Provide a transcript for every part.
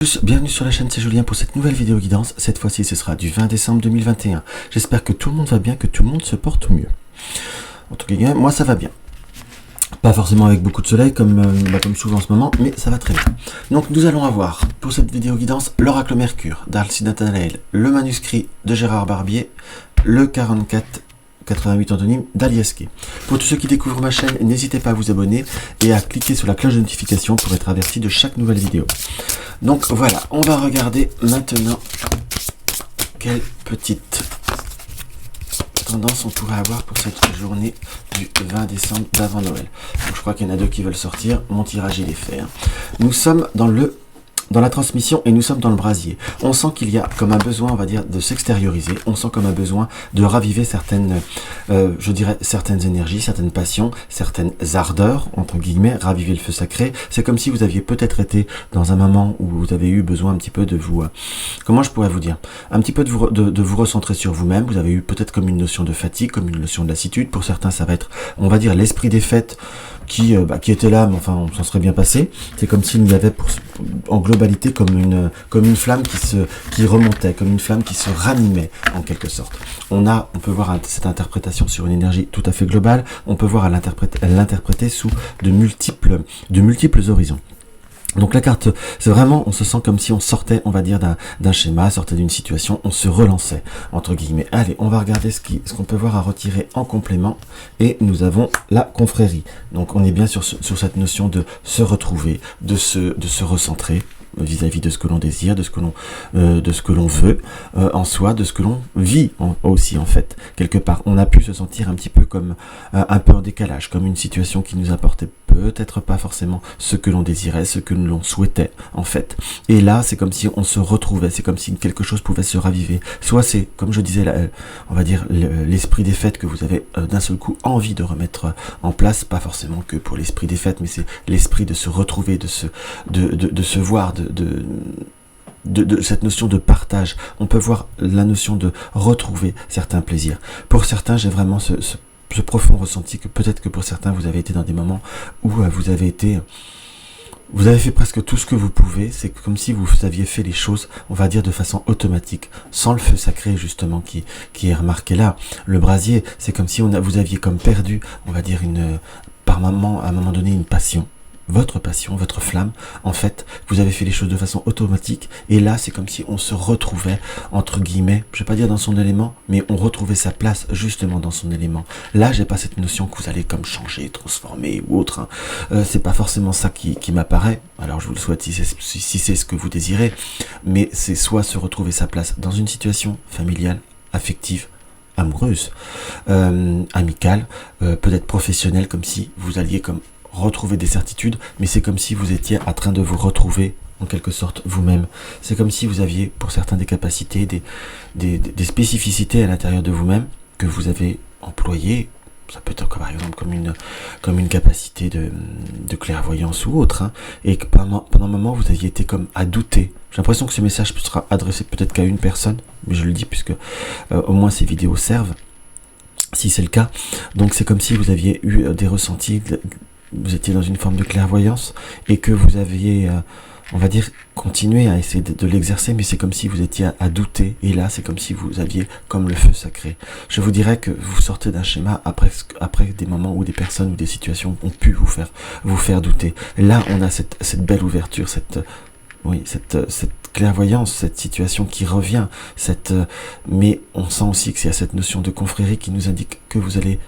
tous, bienvenue sur la chaîne, c'est Julien pour cette nouvelle vidéo guidance. Cette fois-ci ce sera du 20 décembre 2021. J'espère que tout le monde va bien, que tout le monde se porte au mieux. En tout cas, moi ça va bien. Pas forcément avec beaucoup de soleil comme souvent en ce moment, mais ça va très bien. Donc nous allons avoir pour cette vidéo guidance l'oracle Mercure d'Alcide Nathanaël, le manuscrit de Gérard Barbier, le 4488 Anonyme d'Aliesquet. Pour tous ceux qui découvrent ma chaîne, n'hésitez pas à vous abonner et à cliquer sur la cloche de notification pour être averti de chaque nouvelle vidéo. Donc voilà, on va regarder maintenant quelle petite tendance on pourrait avoir pour cette journée du 20 décembre d'avant Noël. Donc je crois qu'il y en a deux qui veulent sortir, mon tirage il est fait. Nous sommes dans la transmission et nous sommes dans le brasier. On sent qu'il y a comme un besoin, on va dire, de s'extérioriser. On sent comme un besoin de raviver certaines, je dirais, certaines énergies, certaines passions, certaines ardeurs, entre guillemets, raviver le feu sacré. C'est comme si vous aviez peut-être été dans un moment où vous avez eu besoin un petit peu de vous, comment je pourrais vous dire, un petit peu de vous recentrer sur vous-même. Vous avez eu peut-être comme une notion de fatigue, comme une notion de lassitude. Pour certains, ça va être, on va dire, l'esprit des fêtes qui était là, mais enfin, on s'en serait bien passé. C'est comme s'il y avait en globalité comme une flamme qui remontait, comme une flamme qui se ranimait en quelque sorte. On peut voir cette interprétation sur une énergie tout à fait globale. On peut voir à l'interpréter sous de multiples horizons. Donc la carte, c'est vraiment, on se sent comme si on sortait, on va dire, d'un schéma, sortait d'une situation, on se relançait, entre guillemets. Allez, on va regarder ce qu'on peut voir à retirer en complément. Et nous avons la confrérie. Donc on est bien sur cette notion de se retrouver, de se recentrer vis-à-vis de ce que l'on désire, de ce que l'on veut en soi, de ce que l'on vit aussi en fait. Quelque part, on a pu se sentir un petit peu comme un peu en décalage, comme une situation qui nous apportait peut-être pas forcément ce que l'on désirait, ce que l'on souhaitait en fait. Et là, c'est comme si on se retrouvait, c'est comme si quelque chose pouvait se raviver. Soit c'est, comme je disais, on va dire l'esprit des fêtes que vous avez d'un seul coup envie de remettre en place, pas forcément que pour l'esprit des fêtes, mais c'est l'esprit de se retrouver, de se voir, de cette notion de partage. On peut voir la notion de retrouver certains plaisirs. Pour certains, j'ai vraiment ce profond ressenti que peut-être que pour certains, vous avez été dans des moments où vous avez fait presque tout ce que vous pouvez. C'est comme si vous aviez fait les choses, on va dire, de façon automatique, sans le feu sacré, justement, qui est remarqué là. Le brasier, c'est comme si vous aviez comme perdu, on va dire, à un moment donné, une passion. Votre passion, votre flamme, en fait, vous avez fait les choses de façon automatique, et là, c'est comme si on se retrouvait, entre guillemets, je vais pas dire dans son élément, mais on retrouvait sa place, justement, dans son élément. Là, j'ai pas cette notion que vous allez comme changer, transformer, ou autre, c'est pas forcément ça qui m'apparaît, alors je vous le souhaite si c'est ce que vous désirez, mais c'est soit se retrouver sa place dans une situation familiale, affective, amoureuse, amicale, peut-être professionnelle, comme si vous alliez comme retrouver des certitudes, mais c'est comme si vous étiez en train de vous retrouver en quelque sorte vous-même. C'est comme si vous aviez pour certains des capacités, des spécificités à l'intérieur de vous-même que vous avez employées. Ça peut être par exemple comme une capacité de clairvoyance ou autre, et que pendant un moment vous aviez été comme à douter. J'ai l'impression que ce message sera adressé peut-être qu'à une personne, mais je le dis puisque au moins ces vidéos servent, si c'est le cas. Donc c'est comme si vous aviez eu des ressentis, vous étiez dans une forme de clairvoyance et que vous aviez, on va dire, continué à essayer de l'exercer, mais c'est comme si vous étiez à douter, et là c'est comme si vous aviez comme le feu sacré. Je vous dirais que vous sortez d'un schéma après des moments où des personnes ou des situations ont pu vous faire douter. Là on a cette belle ouverture, cette clairvoyance, cette situation qui revient, mais on sent aussi que c'est à cette notion de confrérie qui nous indique que vous allez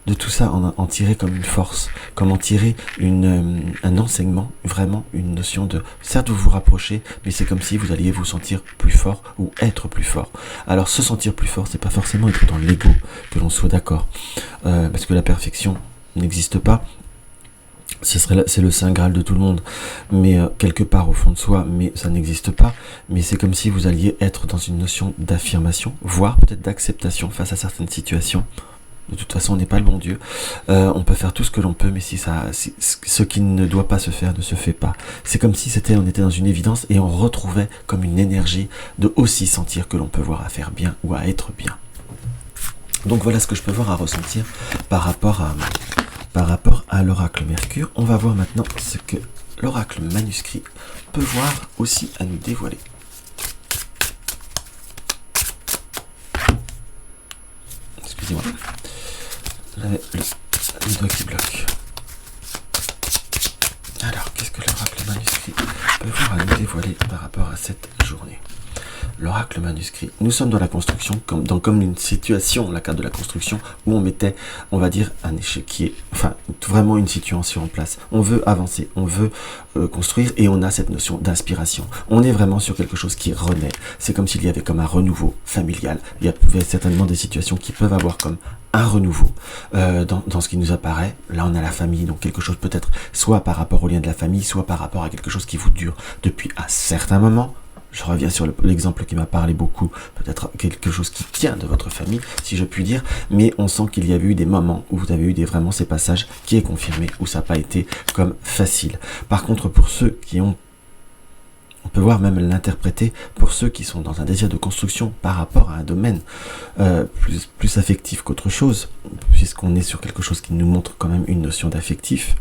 de tout ça en tirer comme une force, comme en tirer un enseignement, vraiment une notion de, certes vous vous rapprochez, mais c'est comme si vous alliez vous sentir plus fort ou être plus fort. Alors se sentir plus fort, c'est pas forcément être dans l'ego, que l'on soit d'accord, parce que la perfection n'existe pas. C'est le saint graal de tout le monde, mais quelque part au fond de soi, mais ça n'existe pas. Mais c'est comme si vous alliez être dans une notion d'affirmation, voire peut-être d'acceptation face à certaines situations. De toute façon, on n'est pas le bon Dieu. On peut faire tout ce que l'on peut, mais ce qui ne doit pas se faire ne se fait pas. C'est comme si on était dans une évidence et on retrouvait comme une énergie de aussi sentir que l'on peut voir à faire bien ou à être bien. Donc voilà ce que je peux voir à ressentir par rapport à l'oracle Mercure. On va voir maintenant ce que l'oracle manuscrit peut voir aussi à nous dévoiler. Excusez-moi. Le doigt qui bloque. Alors, qu'est-ce que l'oracle manuscrit peut voir à nous dévoiler par rapport à cette journée? L'oracle manuscrit. Nous sommes dans la construction, comme une situation, la carte de la construction, où on mettait, on va dire, un échiquier, enfin, vraiment une situation en place. On veut avancer, on veut construire, et on a cette notion d'inspiration. On est vraiment sur quelque chose qui renaît. C'est comme s'il y avait comme un renouveau familial. Il y a certainement des situations qui peuvent avoir comme un renouveau dans ce qui nous apparaît. Là, on a la famille, donc quelque chose peut-être soit par rapport au lien de la famille, soit par rapport à quelque chose qui vous dure depuis un certain moment. Je reviens sur l'exemple qui m'a parlé beaucoup, peut-être quelque chose qui tient de votre famille, si je puis dire, mais on sent qu'il y avait eu des moments où vous avez eu vraiment ces passages qui est confirmé, où ça n'a pas été comme facile. Par contre, pour ceux qui ont, on peut voir même l'interpréter, pour ceux qui sont dans un désir de construction par rapport à un domaine plus affectif qu'autre chose, puisqu'on est sur quelque chose qui nous montre quand même une notion d'affectif.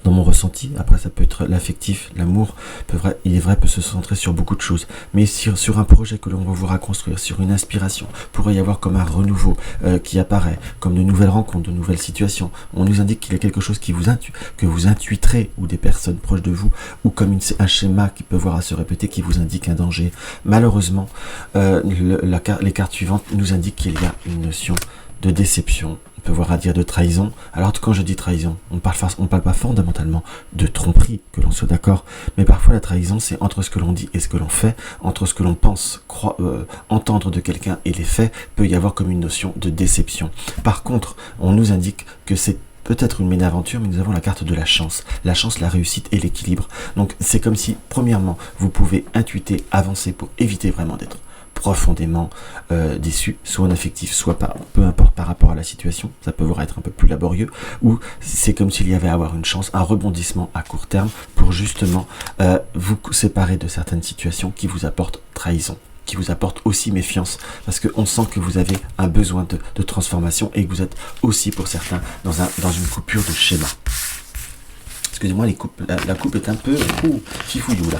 Dans mon ressenti, après ça peut être l'affectif, l'amour, il est vrai, peut se centrer sur beaucoup de choses, mais sur un projet que l'on va vouloir construire, sur une inspiration, pourrait y avoir comme un renouveau qui apparaît, comme de nouvelles rencontres, de nouvelles situations. On nous indique qu'il y a quelque chose que vous intuiterez, ou des personnes proches de vous, ou comme un schéma qui peut voir à se répéter, qui vous indique un danger. Malheureusement, les cartes suivantes nous indiquent qu'il y a une notion de déception. On peut voir à dire de trahison. Alors quand je dis trahison, on parle pas fondamentalement de tromperie, que l'on soit d'accord, mais parfois la trahison c'est entre ce que l'on dit et ce que l'on fait, entre ce que l'on pense entendre de quelqu'un et les faits, peut y avoir comme une notion de déception. Par contre, on nous indique que c'est peut-être une mésaventure, mais nous avons la carte de la chance, la réussite et l'équilibre. Donc c'est comme si, premièrement, vous pouvez intuiter, avancer pour éviter vraiment d'être profondément déçu, soit en affectif, soit pas, peu importe par rapport à la situation, ça peut vous être un peu plus laborieux, ou c'est comme s'il y avait à avoir une chance, un rebondissement à court terme pour justement vous séparer de certaines situations qui vous apportent trahison, qui vous apportent aussi méfiance, parce qu'on sent que vous avez un besoin de transformation et que vous êtes aussi pour certains dans une coupure de schéma. Excusez-moi, la coupe est un peu fifouillou là.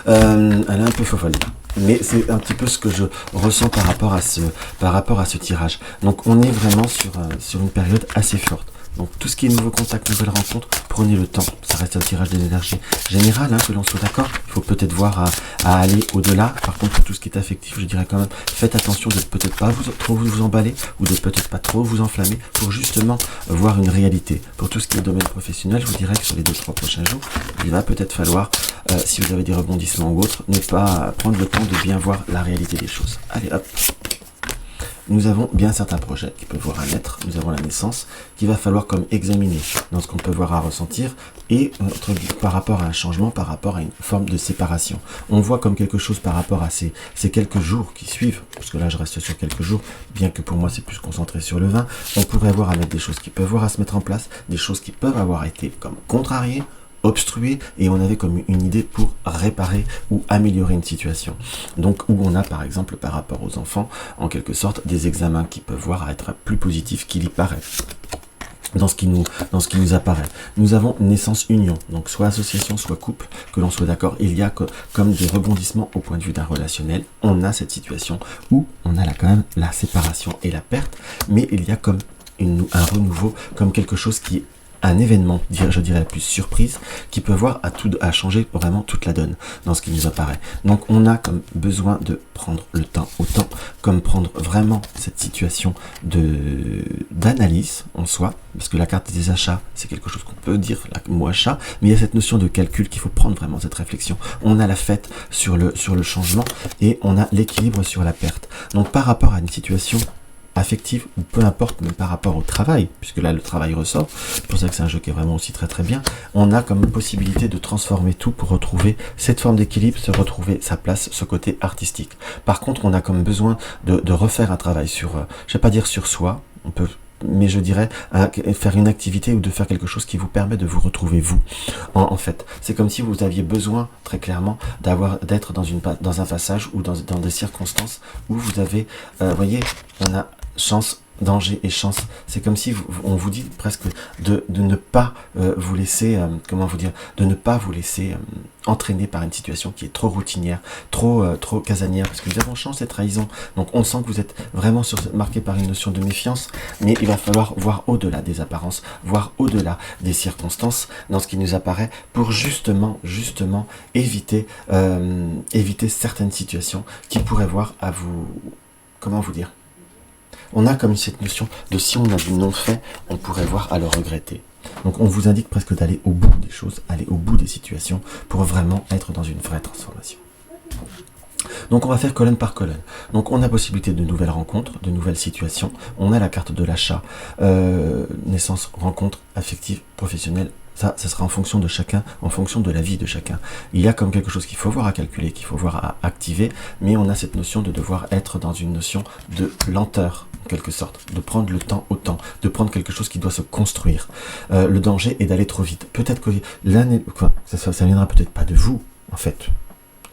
Elle est un peu fofolle. Mais c'est un petit peu ce que je ressens par rapport à ce tirage. Donc on est vraiment sur une période assez forte. Donc tout ce qui est nouveau contact, nouvelle rencontre, prenez le temps. Ça reste un tirage des énergies générales, que l'on soit d'accord. Il faut peut-être voir à aller au-delà. Par contre, pour tout ce qui est affectif, je dirais quand même, faites attention de peut-être pas trop vous emballer ou de peut-être pas trop vous enflammer pour justement voir une réalité. Pour tout ce qui est domaine professionnel, je vous dirais que sur les 2-3 prochains jours, il va peut-être falloir, si vous avez des rebondissements ou autres, ne pas prendre le temps de bien voir la réalité des choses. Allez hop. Nous avons bien certains projets qui peuvent voir à naître, nous avons la naissance, qu'il va falloir comme examiner dans ce qu'on peut voir à ressentir, et par rapport à un changement, par rapport à une forme de séparation. On voit comme quelque chose par rapport à ces quelques jours qui suivent, parce que là je reste sur quelques jours, bien que pour moi c'est plus concentré sur le vin, on pourrait avoir à mettre des choses qui peuvent voir à se mettre en place, des choses qui peuvent avoir été comme contrariées, obstrué, et on avait comme une idée pour réparer ou améliorer une situation. Donc où on a par exemple par rapport aux enfants, en quelque sorte, des examens qui peuvent voir à être plus positifs qu'il y paraît. Dans ce qui nous apparaît. Nous avons naissance-union, donc soit association, soit couple, que l'on soit d'accord, il y a comme des rebondissements au point de vue d'un relationnel. On a cette situation où on a là quand même la séparation et la perte, mais il y a comme un renouveau, comme quelque chose qui est un événement, je dirais la plus surprise, qui peut voir à changer vraiment toute la donne dans ce qui nous apparaît. Donc on a comme besoin de prendre le temps, autant comme prendre vraiment cette situation d'analyse en soi, parce que la carte des achats, c'est quelque chose qu'on peut dire, le mot achat, mais il y a cette notion de calcul qu'il faut prendre vraiment cette réflexion. On a la fête sur le changement et on a l'équilibre sur la perte. Donc par rapport à une situation affective ou peu importe, même par rapport au travail, puisque là le travail ressort, c'est pour ça que c'est un jeu qui est vraiment aussi très très bien, on a comme possibilité de transformer tout pour retrouver cette forme d'équilibre, se retrouver sa place, ce côté artistique. Par contre, on a comme besoin de refaire un travail sur, je vais pas dire sur soi, on peut, mais je dirais faire une activité ou de faire quelque chose qui vous permet de vous retrouver vous. En fait, c'est comme si vous aviez besoin très clairement d'être dans un passage ou dans des circonstances où vous avez, voyez, on a chance, danger et chance. C'est comme si on vous dit presque de ne pas vous laisser, comment vous dire, de ne pas vous laisser entraîner par une situation qui est trop routinière, trop casanière, parce que nous avons chance et trahison. Donc on sent que vous êtes vraiment marqué par une notion de méfiance, mais il va falloir voir au-delà des apparences, voir au-delà des circonstances dans ce qui nous apparaît pour justement éviter certaines situations qui pourraient voir à vous, comment vous dire, on a comme cette notion de si on a du non-fait, on pourrait voir à le regretter. Donc on vous indique presque d'aller au bout des choses, aller au bout des situations pour vraiment être dans une vraie transformation. Donc on va faire colonne par colonne. Donc on a possibilité de nouvelles rencontres, de nouvelles situations. On a la carte de l'achat, naissance, rencontre, affective, professionnelle. Ça sera en fonction de chacun, en fonction de la vie de chacun. Il y a comme quelque chose qu'il faut voir à calculer, qu'il faut voir à activer, mais on a cette notion de devoir être dans une notion de lenteur, en quelque sorte, de prendre le temps au temps, de prendre quelque chose qui doit se construire. Le danger est d'aller trop vite. Peut-être que ça viendra peut-être pas de vous, en fait,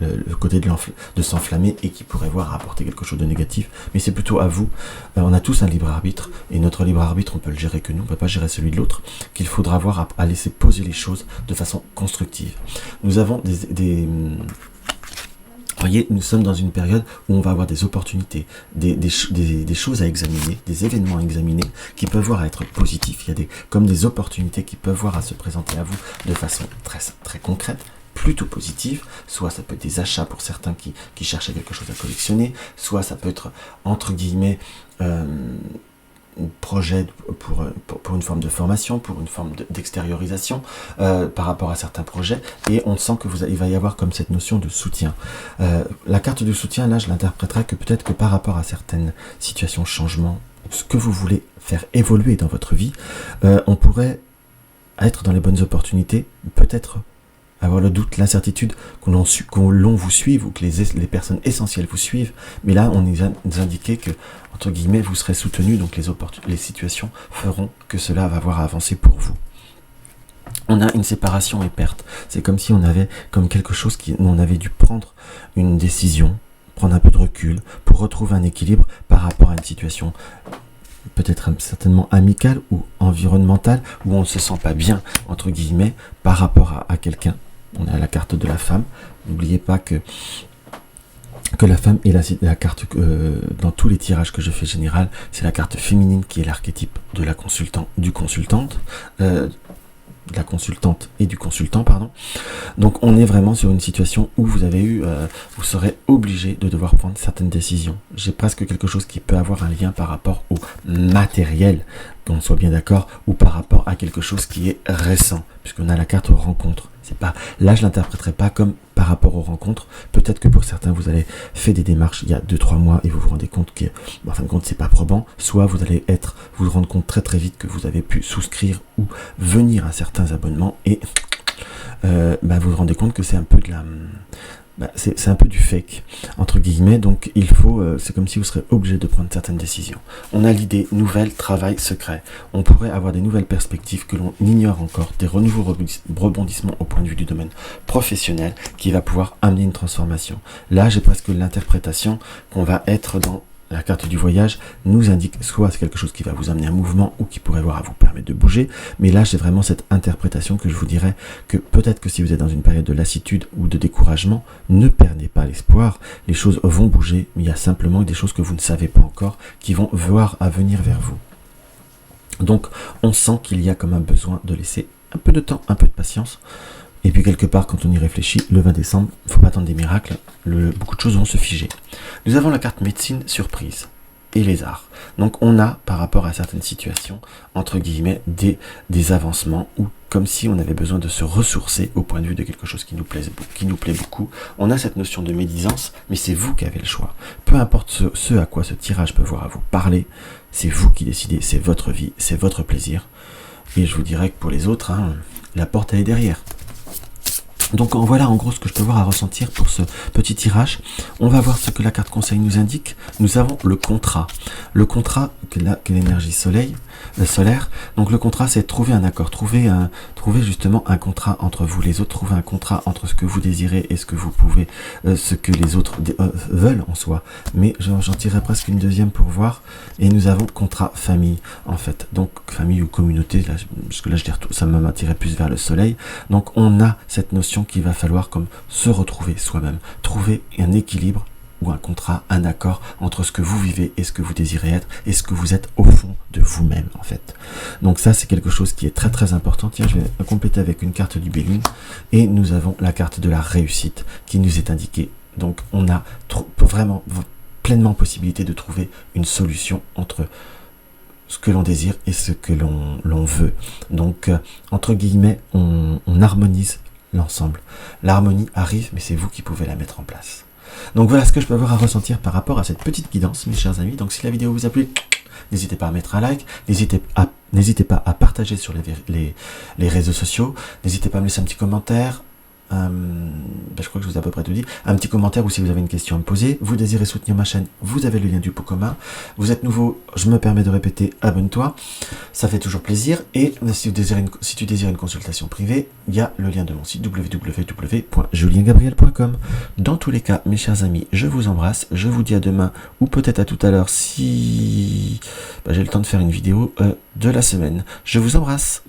le côté de s'enflammer et qui pourrait voir apporter quelque chose de négatif, mais c'est plutôt à vous. On a tous un libre arbitre, et notre libre arbitre, on peut le gérer que nous, on ne peut pas gérer celui de l'autre, qu'il faudra voir à laisser poser les choses de façon constructive. Nous avons vous voyez, nous sommes dans une période où on va avoir des opportunités, des choses à examiner, des événements à examiner qui peuvent voir à être positifs. Il y a comme des opportunités qui peuvent voir à se présenter à vous de façon très, très concrète, plutôt positive. Soit ça peut être des achats pour certains qui cherchent quelque chose à collectionner, soit ça peut être, entre guillemets, projet pour une forme de formation, pour une forme d'extériorisation par rapport à certains projets, et on sent que il va y avoir comme cette notion de soutien. La carte du soutien, là, je l'interpréterai que peut-être que par rapport à certaines situations, changements, ce que vous voulez faire évoluer dans votre vie, on pourrait être dans les bonnes opportunités, peut-être avoir le doute, l'incertitude que l'on vous suive ou que les personnes essentielles vous suivent, mais là on nous indiquait que, entre guillemets, vous serez soutenu, donc les situations feront que cela va voir avancer pour vous. On a une séparation et perte, c'est comme si on avait comme quelque chose où on avait dû prendre une décision, prendre un peu de recul pour retrouver un équilibre par rapport à une situation peut-être certainement amicale ou environnementale, où on ne se sent pas bien, entre guillemets, par rapport à quelqu'un. On a la carte de la femme. N'oubliez pas que la femme est la carte, dans tous les tirages que je fais général, c'est la carte féminine qui est l'archétype de la consultante et du consultant, pardon. Donc on est vraiment sur une situation où vous serez obligé de devoir prendre certaines décisions. J'ai presque quelque chose qui peut avoir un lien par rapport au matériel, qu'on soit bien d'accord, ou par rapport à quelque chose qui est récent, puisqu'on a la carte rencontre. Là, je l'interpréterai pas comme par rapport aux rencontres. Peut-être que pour certains, vous avez fait des démarches il y a 2-3 mois et vous vous rendez compte en fin de compte, c'est pas probant. Soit vous allez vous rendre compte très très vite que vous avez pu souscrire ou venir à certains abonnements et vous vous rendez compte que c'est un peu c'est un peu du fake, entre guillemets. Donc c'est comme si vous serez obligé de prendre certaines décisions. On a l'idée nouvelle, travail secret. On pourrait avoir des nouvelles perspectives que l'on ignore encore, des nouveaux rebondissements au point de vue du domaine professionnel qui va pouvoir amener une transformation. Là, j'ai presque l'interprétation qu'on va être dans la carte du voyage, nous indique soit c'est quelque chose qui va vous amener un mouvement ou qui pourrait voir à vous permettre de bouger, mais là j'ai vraiment cette interprétation que je vous dirais que peut-être que si vous êtes dans une période de lassitude ou de découragement, ne perdez pas l'espoir, les choses vont bouger, mais il y a simplement des choses que vous ne savez pas encore qui vont voir à venir vers vous. Donc on sent qu'il y a comme un besoin de laisser un peu de temps, un peu de patience. Et puis quelque part, quand on y réfléchit, le 20 décembre, il ne faut pas attendre des miracles, beaucoup de choses vont se figer. Nous avons la carte médecine surprise et les arts. Donc on a, par rapport à certaines situations, entre guillemets, des avancements, ou comme si on avait besoin de se ressourcer au point de vue de quelque chose qui nous plaît beaucoup. On a cette notion de médisance, mais c'est vous qui avez le choix. Peu importe ce à quoi ce tirage peut voir à vous parler, c'est vous qui décidez, c'est votre vie, c'est votre plaisir. Et je vous dirais que pour les autres, la porte elle est derrière. Donc voilà en gros ce que je peux voir à ressentir pour ce petit tirage. On va voir ce que la carte conseil nous indique. Nous avons le contrat. Le contrat, que l'énergie solaire. Donc le contrat, c'est trouver un accord, trouver justement un contrat entre vous les autres, trouver un contrat entre ce que vous désirez et ce que vous pouvez, ce que les autres veulent en soi. Mais j'en tirerai presque une deuxième pour voir. Et nous avons contrat famille en fait. Donc famille ou communauté, là, parce que là ça m'a attiré plus vers le soleil. Donc on a cette notion qu'il va falloir comme se retrouver soi-même, trouver un équilibre ou un contrat, un accord entre ce que vous vivez et ce que vous désirez être et ce que vous êtes au fond de vous-même en fait. Donc ça c'est quelque chose qui est très très important. Tiens, je vais compléter avec une carte du Béline et nous avons la carte de la réussite qui nous est indiquée. Donc on a vraiment pleinement possibilité de trouver une solution entre ce que l'on désire et ce que l'on veut. Donc entre guillemets on harmonise l'ensemble. L'harmonie arrive, mais c'est vous qui pouvez la mettre en place. Donc voilà ce que je peux avoir à ressentir par rapport à cette petite guidance, mes chers amis. Donc si la vidéo vous a plu, n'hésitez pas à mettre un like, n'hésitez pas à partager sur les réseaux sociaux, n'hésitez pas à me laisser un petit commentaire. Je crois que je vous ai à peu près tout dit. Un petit commentaire ou si vous avez une question à me poser. Vous désirez soutenir ma chaîne, vous avez le lien du pot commun. Vous êtes nouveau, je me permets de répéter, abonne-toi. Ça fait toujours plaisir. Et si tu désires une consultation privée, il y a le lien de mon site www.juliengabriel.com. Dans tous les cas, mes chers amis, je vous embrasse. Je vous dis à demain ou peut-être à tout à l'heure si j'ai le temps de faire une vidéo de la semaine. Je vous embrasse.